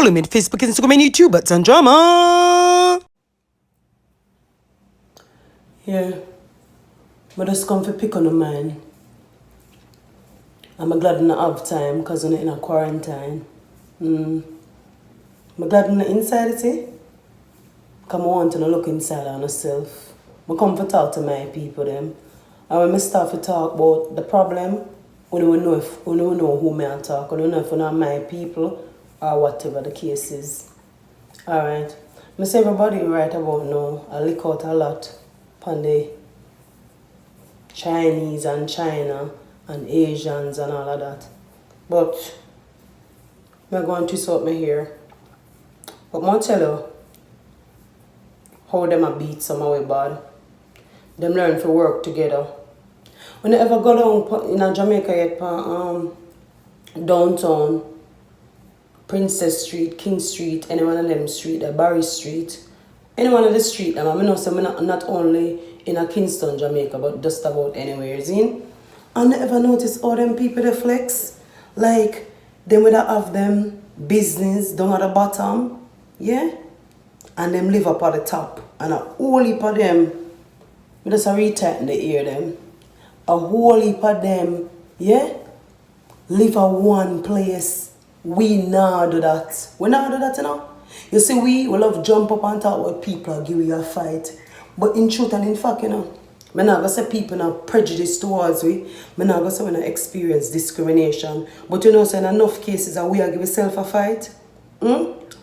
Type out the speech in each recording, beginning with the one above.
Follow me on Facebook, Instagram, and YouTube at Drama. Yeah, but just come for pick on the mind. I'm glad I don't have time because I'm in a quarantine. I'm glad I'm not inside it, see? Because I want to look inside on myself. I come to talk to my people them. And when I start to talk about the problem, we don't know who I talk. We don't know if it's my people or whatever the case is. Alright. I say everybody right about now. I look out a lot on the Chinese and China and Asians and all of that. But I'm going to twist out my hair. But I tell you how them a beat some way bad. Them learn to work together. When I ever go down in Jamaica yet downtown, Princess Street, King Street, any one of them street, Barry Street, any one of the street, I know so I'm not only in a Kingston, Jamaica, but just about anywhere in. And I ever notice all them people they flex, like them would have them business down at the bottom, yeah, and them live up at the top, and a whole heap of them, I just retighten the ear them, a whole heap of them, yeah, live at one place. We now do that. We now do that, you know. You see, we love jump up and talk about people and give you a fight. But in truth and in fact, you know, I'm not going to say people are prejudiced towards we. I'm not going to say we don't experience discrimination. But you know, so in enough cases that we are give ourselves a fight.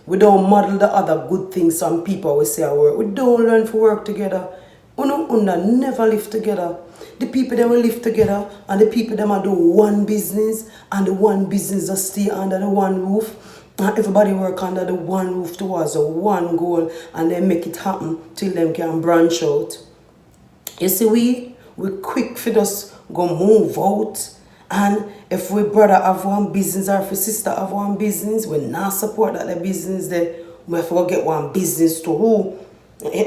We don't model the other good things some people will say at work. We don't learn to work together. We never live together. The people that will live together and the people that will do one business and the one business that stay under the one roof. And everybody work under the one roof towards the one goal and then make it happen till them can branch out. You see, we quick for just go move out. And if we brother have one business or if we sister have one business, we not support that the business there. We have to go get one business to who?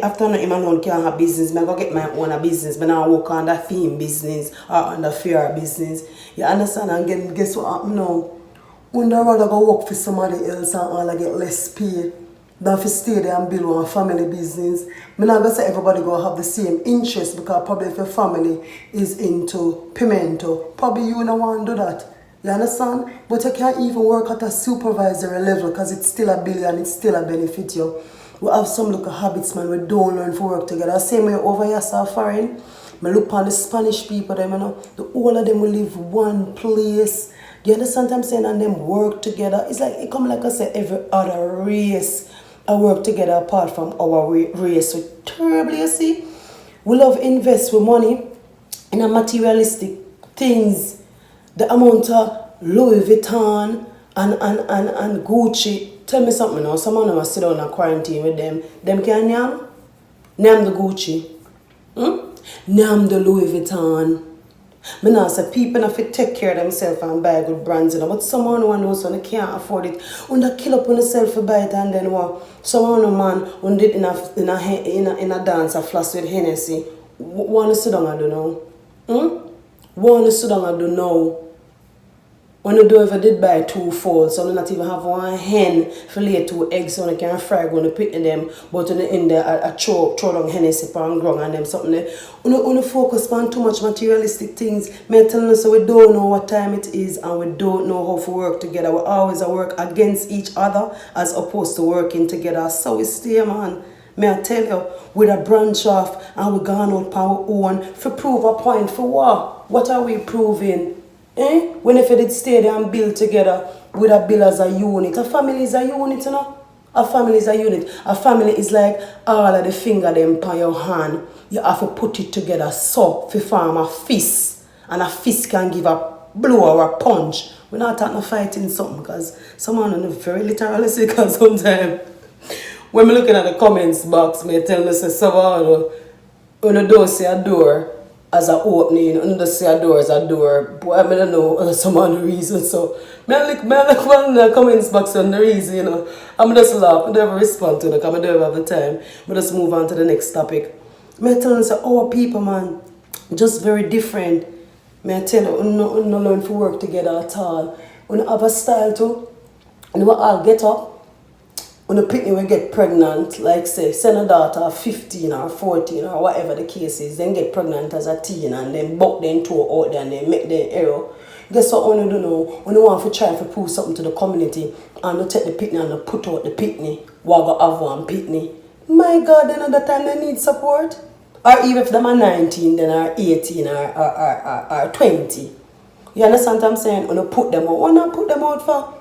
After no him alone can't have business, I go get my own business. But now I work on the theme business or on the fair business. You understand? And again, guess what happen now? When I rather go work for somebody else and all I get less pay than to stay there and build one family business. I'm not going to say everybody go have the same interest because probably if your family is into pimento, probably you don't want to do that. You understand? But you can't even work at a supervisory level because it's still a bill and it's still a benefit you. We have some look at habits, man, we don't learn to work together. Same way over here, South foreign. I look on the Spanish people, them, you know, all of them will live one place. You understand what I'm saying? And them work together. It's like, it come like I said, every other race I work together apart from our race. So terribly, you see. We love invest with money in a materialistic things. The amount of Louis Vuitton and Gucci. Tell me something now. Someone who sit down in quarantine with them. Them can name? Name the Gucci. Name the Louis Vuitton. I know say people have to take care of themselves and buy good brands, you know, but someone who knows when they can't afford it, when they kill up on themselves to buy it and then what? Someone a man who did in a dance a floss with Hennessy, want to sit down and do now? Want to sit down and do now? When you do ever did buy 2 folds, so you not even have one hen for lay 2 eggs so you can fry when you put them, but when you in there a throw down Hennessy pan ground and them something there. When you focus on too much materialistic things, me telling you so we don't know what time it is and we don't know how to work together. We always work against each other as opposed to working together. So we stay, man. May I tell you, with a branch off and we gone out on our own for prove a point for what? What are we proving? When if you did stay there and build together with a build as a unit. A family is a unit, you know? A family is a unit. A family is like all of the finger them on your hand. You have to put it together so to form a fist. And a fist can give a blow or a punch. We're not talking about fighting something because someone is very literalistic because sometimes when I'm looking at the comments box, I tell me say someone when you don't see a door as an opening, and see a door as a door. But I don't know some other reason. So I look on the comments box on the reason, you know. I'm just laugh. I never respond to it because I don't have the time. I just move on to the next topic. I tell you, say, our people, man, just very different. I tell you, we don't learn to work together at all. We have a style too. And we all get up when a pitney will get pregnant, like say, send a daughter 15 or 14 or whatever the case is, then get pregnant as a teen and then buck them toe out there and then make them error. Guess what when you don't know? When you want to try to prove something to the community and you take the pitney and you put out the pitney, while you have one pitney. My God, then at the time they need support. Or even if them are 19, then are 18 or 20. You understand what I'm saying? When you put them out, why not put them out for?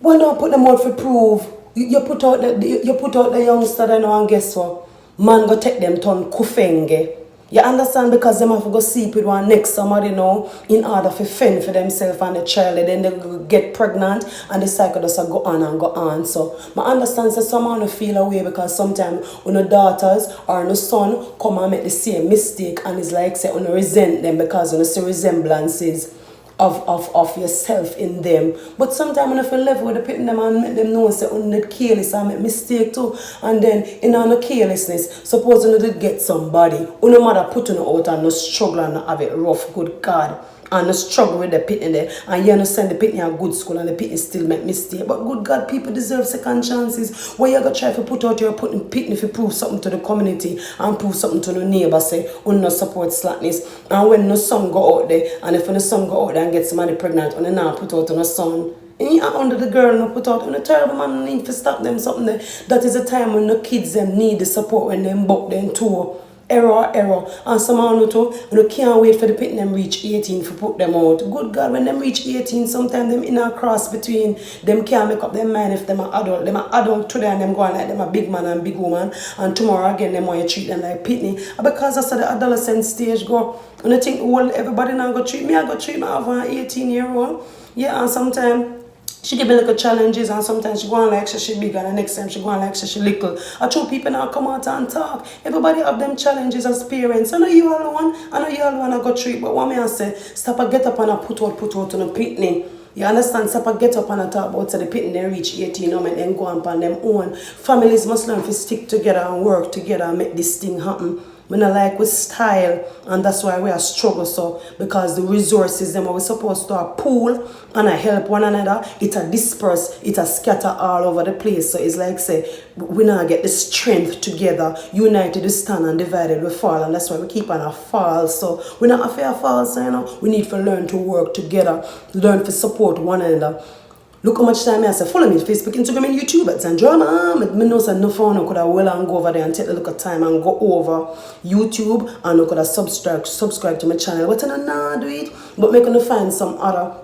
Why not put them out for prove? You put out the youngster then and guess what? Man go take them turn kufenge. You understand? Because them have to go sleep with one next somebody now in order to fend for themselves and the child. And then they go get pregnant and the cycle just go on and go on. So I understand that someone feel away because sometimes when the daughters or the son come and make the same mistake and it's like say when you resent them because you see resemblances of yourself in them. But sometimes when you feel level with the putting them and make them know say on the careless and make mistake too. And then in on the carelessness, suppose you did get somebody, no matter putting it out and no struggle and not have it rough, good God. And no struggle with the pitney there. And you send the pitney a good school and the pitney still make mistake. But good God, people deserve second chances. Where you going to try to put out your putting pitney to prove something to the community and prove something to the neighbor, say, no support slackness. And when no son go out there, and if no son go out there and get somebody pregnant, and now put out on a son, and you under the girl no put out on a terrible man need to stop them something there. That is a time when the kids them need the support when them buck them too. Error. And somehow you can't wait for the pit them reach 18 to put them out. Good God, when them reach 18, sometimes them in a cross between them can't make up their mind if them are adult. Them are adult today and them going like them a big man and big woman. And tomorrow again them want to treat them like pitney. Because that's how the adolescent stage go. And I think well everybody now go treat me, I go treat me over an 18-year-old. Yeah, and sometimes she give me little challenges and sometimes she go on like she big and the next time she go on like she little. I show people now come out and talk. Everybody have them challenges as parents. I know you all one. I know you all want to go treat. But what me I say, stop and get up and put out on a pitney. You understand? Stop and get up and talk about so the pitney they reach 18 and then go on them own. Families must learn to stick together and work together and make this thing happen. We not like with style and that's why we are struggle so because the resources them are we supposed to pool and help one another, it a disperse, it a scatter all over the place. So it's like say we now get the strength together, united we stand and divided we fall, and that's why we keep on a fall. So we not a fair fall, so you know, we need to learn to work together, learn to support one another. Look how much time I say, follow me on Facebook, Instagram, and YouTube at Sandra. I know that no phone I could have well and go over there and take a look at time and go over YouTube and I could have subscribe to my channel. But I don't do it. But I'm going to find some other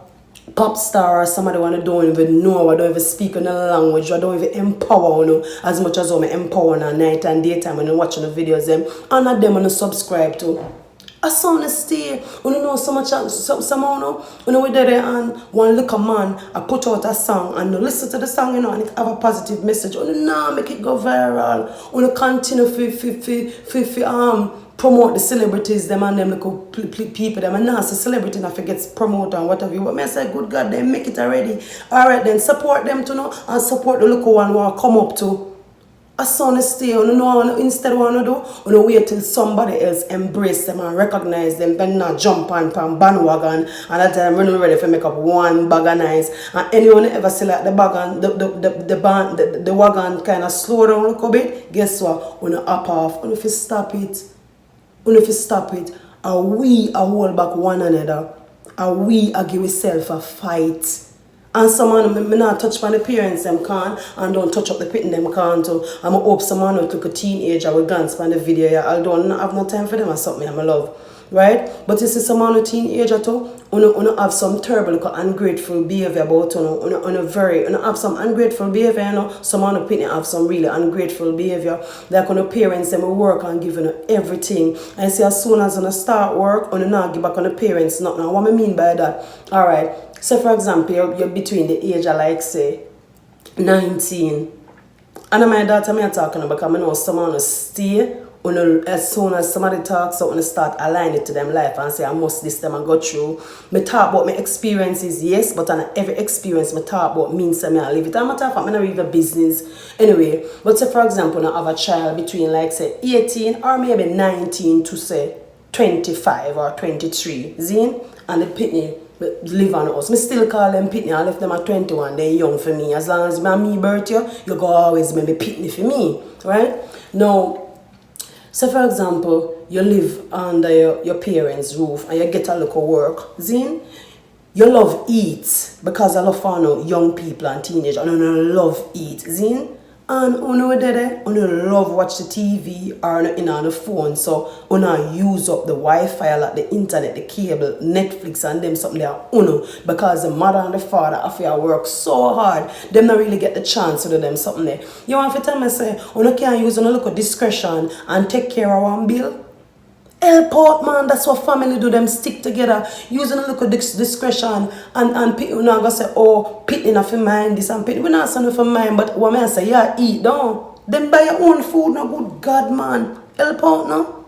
pop star or somebody who don't even know, I don't even speak in a language, I don't even empower you as much as I'm empowering at night and daytime when I'm watching the videos them. And at them I subscribe to. I saw on stay, you know so much, somehow, you know, we there and one little man, I put out a song and you listen to the song, you know, and it have a positive message. You know, make it go viral. You continue promote the celebrities, them and them little people, them and now the celebrity and forgets promote and whatever. But me I say, good God, they make it already. Alright then, support them to know and support the little one who will come up to. A son stay, you know, instead of what do, you wait till somebody else embrace them and recognize them, then not jump on bandwagon and at time when ready to make up one bag of nice. And anyone ever see like the bag and the wagon kind of slow down a little bit, guess what? When you up off, when you stop it, are we a hold back one another? Are we a give ourselves a fight? And someone may not touch on the parents them can and don't touch up the pitting them can too. I'm a hope someone will look a teenager will glance on the video. Yeah, I don't have no time for them or something, I'm a love. Right? But you see someone a teenager too, you have some terrible ungrateful behavior about you have some ungrateful behavior, you know. Someone opinion have some really ungrateful behavior. Like when the parents them will work and give you everything. And see as soon as you start work, you not give back on the parents nothing. What I mean by that? Alright. So for example, you're between the age of like say 19. And my daughter I'm talking about because I know someone will stay as soon as somebody talks so I start align it to them life and say I must this them and go through. Me talk about my experiences, yes, but on every experience me talk about means that I live it. I'm not talking about me not a business. Anyway, but say for example I have a child between like say 18 or maybe 19 to say 25 or 23, zine, and the pitney live on us. Me still call them pitney. I left them at 21. They young for me. As long as me birth you go always be pitney for me, right? Now, so for example, you live under your parents' roof and you get a little work, zin. You love eat because I love found young people and teenagers and you love eat, zin. And you love watch the TV or in on the phone, so you use up the Wi-Fi, like the internet, the cable, Netflix and them something there, because the mother and the father after work so hard, them not really get the chance to do them something there. You want to tell me say, you can't use a little discretion and take care of one bill? Help out, man. That's what family do. Them stick together, using a little discretion, and people not gonna say, oh, pitting off your mind this and pitting. We not saying for mine, but what I say, yeah, eat down. Then buy your own food. No good God, man. Help out, no.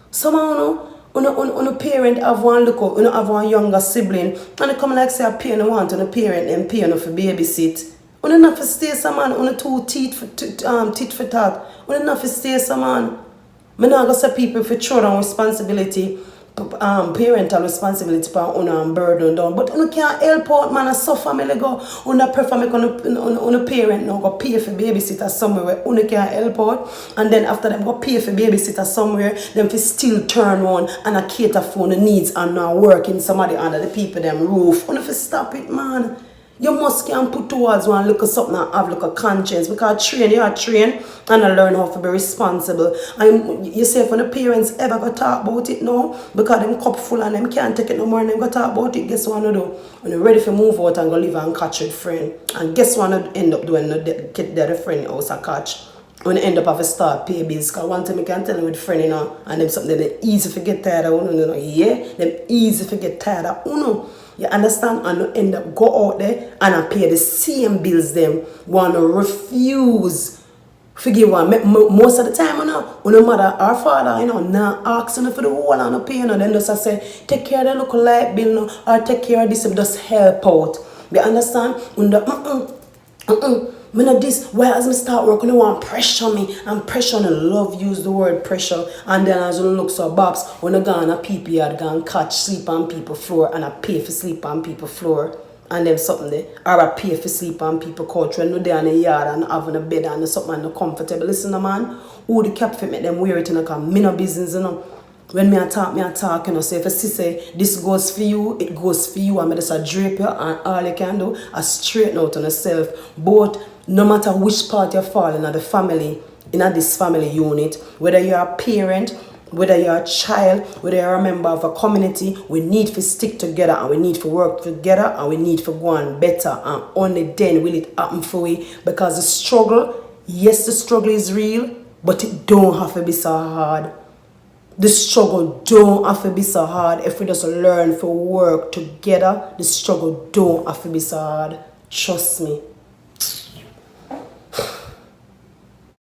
Somehow, no. Parent have one look, have one younger sibling, and they come like say a parent want on a parent and pay for babysit. Not for stay some man. Two tit for tat. Not for stay some man. I not gonna say people for children responsibility, parental responsibility for and burden down. But you can't help out, man. So family go prefer make on parent now go pay for babysitter somewhere where you can't help out, and then after them go pay for babysitter somewhere, them fi still turn on and cater for the needs and now work in somebody under the people them roof. You fi stop it, man. You must can put towards one look at something and have look at conscience, because you are trained and I learn how to be responsible. And you say if the parents ever go talk about it now, because them cup full and them can't take it no more and them go talk about it, guess what you do? When you're ready to move out and go live and catch with friend. And guess what you end up doing? Get the friend house and catch. When you end up having to start pay bills, because one time you can tell you with friend, and them something they easy to get tired of, yeah, them easy to get tired of, You understand? And you end up go out there and I pay the same bills them. Want to refuse. Forgive one. Most of the time, when the mother or father, now asking for the whole and the pay, then just say, take care of the local light bill, or take care of this, just help out. You understand? When the, me not this, why as me start working, you want pressure me, and pressure, I love use the word pressure, and then as you look so babs, when I go on a people yard, go and catch sleep on people floor, and I pay for sleep on people floor, and then something there, or I pay for sleep on people couch, when they're in the yard, and having a bed, and something, and comfortable. Listen, man, who the cap fit make them wear it, because me no business, When me talk, so if I say this goes for you, it goes for you, and me just a drape you, and all you can do is straighten out on yourself. But no matter which part you fall in the family, in this family unit, whether you're a parent, whether you're a child, whether you're a member of a community, we need to stick together and we need to work together and we need to go on better, and only then will it happen for we. Because the struggle, yes, the struggle is real, but it don't have to be so hard. The struggle don't have to be so hard. If we just learn to work together, the struggle don't have to be so hard. Trust me.